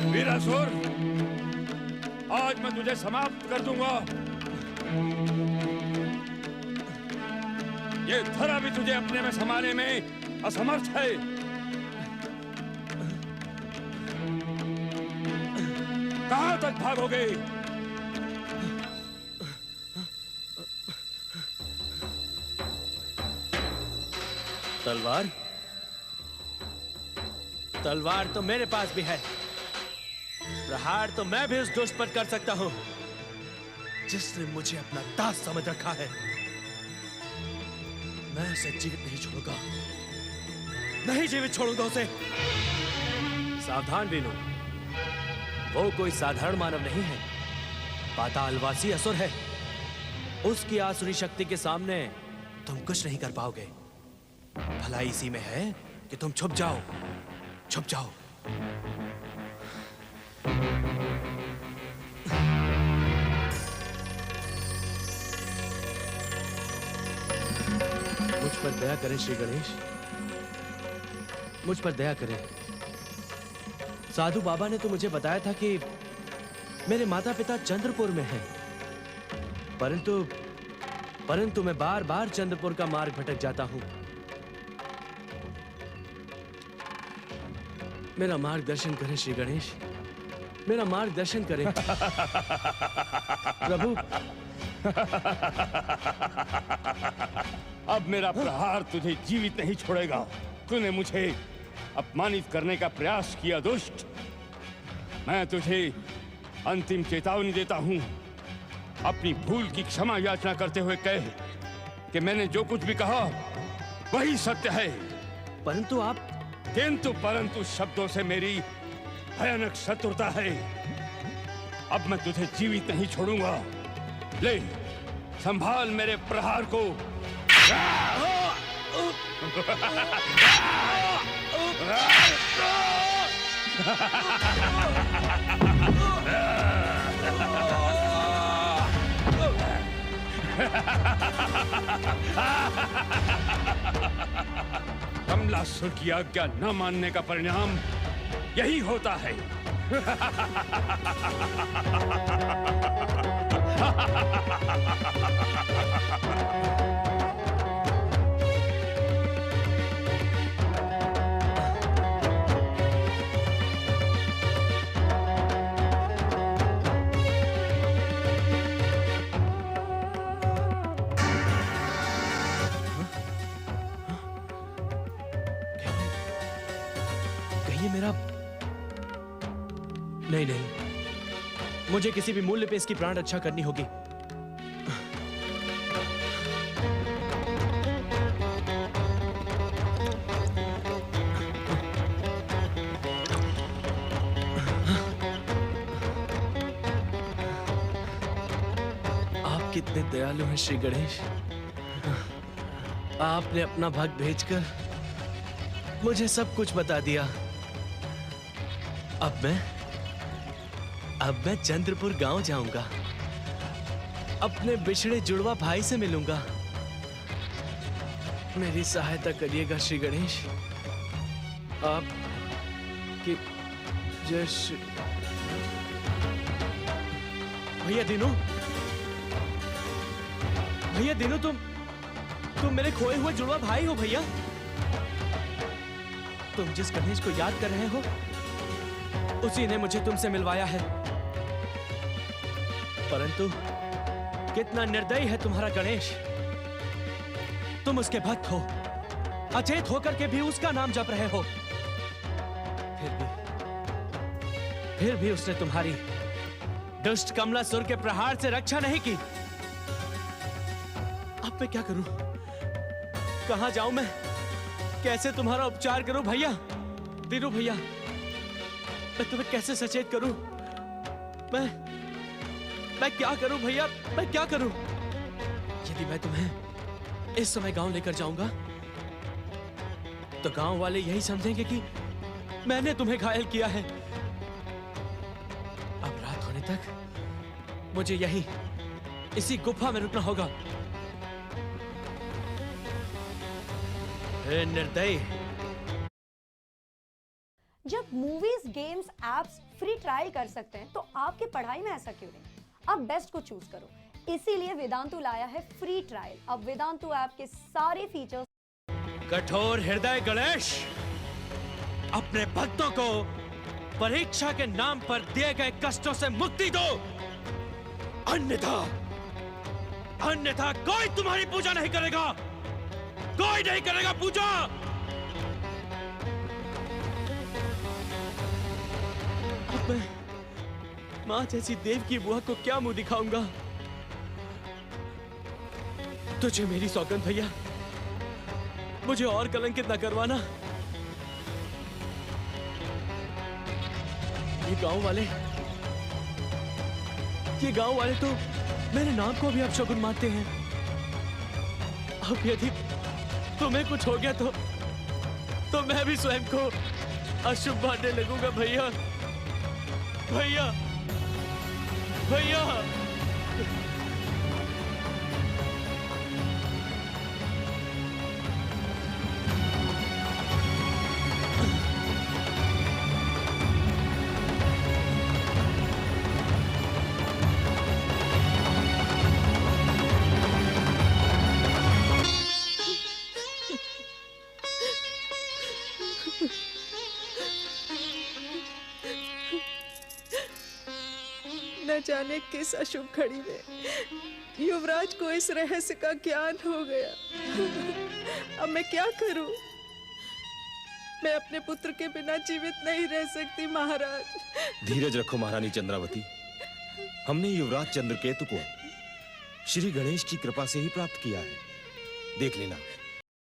वीरासुर, आज मैं तुझे समाप्त कर दूंगा। ये धरा भी तुझे अपने में समाने में असमर्थ है। कहां तक भागोगे? तलवार? तलवार तो मेरे पास भी है। प्रहार तो मैं भी उस दुष्ट पर कर सकता हूं जिसने मुझे अपना दास समझ रखा है। मैं उसे जीवित नहीं छोड़ूंगा, नहीं जीवित छोड़ूंगा उसे। सावधान वीनू, वो कोई साधारण मानव नहीं है, पातालवासी असुर है। उसकी आसुरी शक्ति के सामने तुम कुछ नहीं कर पाओगे। भलाई इसी में है कि तुम छुप जाओ, छुप जाओ। मुझ पर दया करें श्री गणेश, मुझ पर दया करें। साधु बाबा ने तो मुझे बताया था कि मेरे माता पिता चंद्रपुर में हैं, परंतु मैं बार बार चंद्रपुर का मार्ग भटक जाता हूं। मेरा मार्गदर्शन करें श्री गणेश, मेरा मार्गदर्शन करें। प्रभु, अब मेरा प्रहार तुझे जीवित नहीं छोड़ेगा। तूने मुझे अपमानित करने का प्रयास किया दुष्ट। मैं तुझे अंतिम चेतावनी देता हूं। अपनी भूल की क्षमा याचना करते हुए कह कि मैंने जो कुछ भी कहा वही सत्य है। परंतु आप परंतु शब्दों से मेरी भयानक शत्रुता है। अब मैं तुझे जीवित नहीं छोड़ूंगा। ले, संभाल मेरे प्रहार को। कमलासुर की आज्ञा न मानने का परिणाम यही होता है। नहीं, मुझे किसी भी मूल्य पे इसकी प्राण रक्षा करनी होगी। आप कितने दयालु हैं श्री गणेश। आपने अपना भक्त भेजकर मुझे सब कुछ बता दिया। अब मैं चंद्रपुर गांव जाऊंगा, अपने बिछड़े जुड़वा भाई से मिलूंगा। मेरी सहायता करिएगा श्री गणेश। आप की जय श्री। भैया दीनू, तुम मेरे खोए हुए जुड़वा भाई हो भैया। तुम जिस गणेश को याद कर रहे हो उसी ने मुझे तुमसे मिलवाया है। परंतु कितना निर्दयी है तुम्हारा गणेश। तुम उसके भक्त हो, अचेत होकर के भी उसका नाम जप रहे हो। फिर भी उसने तुम्हारी दुष्ट कमलासुर के प्रहार से रक्षा नहीं की। अब मैं क्या करूं? कहां जाऊं मैं? कैसे तुम्हारा उपचार करूं भैया? दीनू भैया, मैं तुम्हें कैसे सचेत करूं? मैं क्या करूं भैया? मैं क्या करूं? यदि मैं तुम्हें इस समय गांव लेकर जाऊंगा तो गांव वाले यही समझेंगे कि मैंने तुम्हें घायल किया है। अब रात होने तक मुझे यही इसी गुफा में रुकना होगा। हे निर्दयी! जब movies, games, apps free trial कर सकते हैं तो आपकी पढ़ाई में ऐसा क्यों नहीं? आप बेस्ट को चूज करो। इसीलिए वेदांतु लाया है फ्री ट्रायल। अब वेदांतु ऐप के सारे फीचर्स। कठोर हृदय गणेश, अपने भक्तों को परीक्षा के नाम पर दिए गए कष्टों से मुक्ति दो, अन्यथा कोई तुम्हारी पूजा नहीं करेगा, कोई नहीं करेगा पूजा। अब मैं मां जैसी देव की बुआ को क्या मुंह दिखाऊंगा? तुझे मेरी सौगंध भैया, मुझे और कलंकित न करवाना। ये गांव वाले तो मेरे नाम को भी अपशगुन मानते हैं। अब यदि तुम्हें कुछ हो गया तो मैं भी स्वयं को अशुभ मानने लगूंगा भैया, भैया, भैया। न जाने किस अशुभ घड़ी में युवराज को इस रहस्य का ज्ञान हो गया। अब मैं क्या करूं? मैं अपने पुत्र के बिना जीवित नहीं रह सकती महाराज। धीरज रखो महारानी चंद्रावती। हमने युवराज चंद्रकेतु को श्री गणेश की कृपा से ही प्राप्त किया है। देख लेना,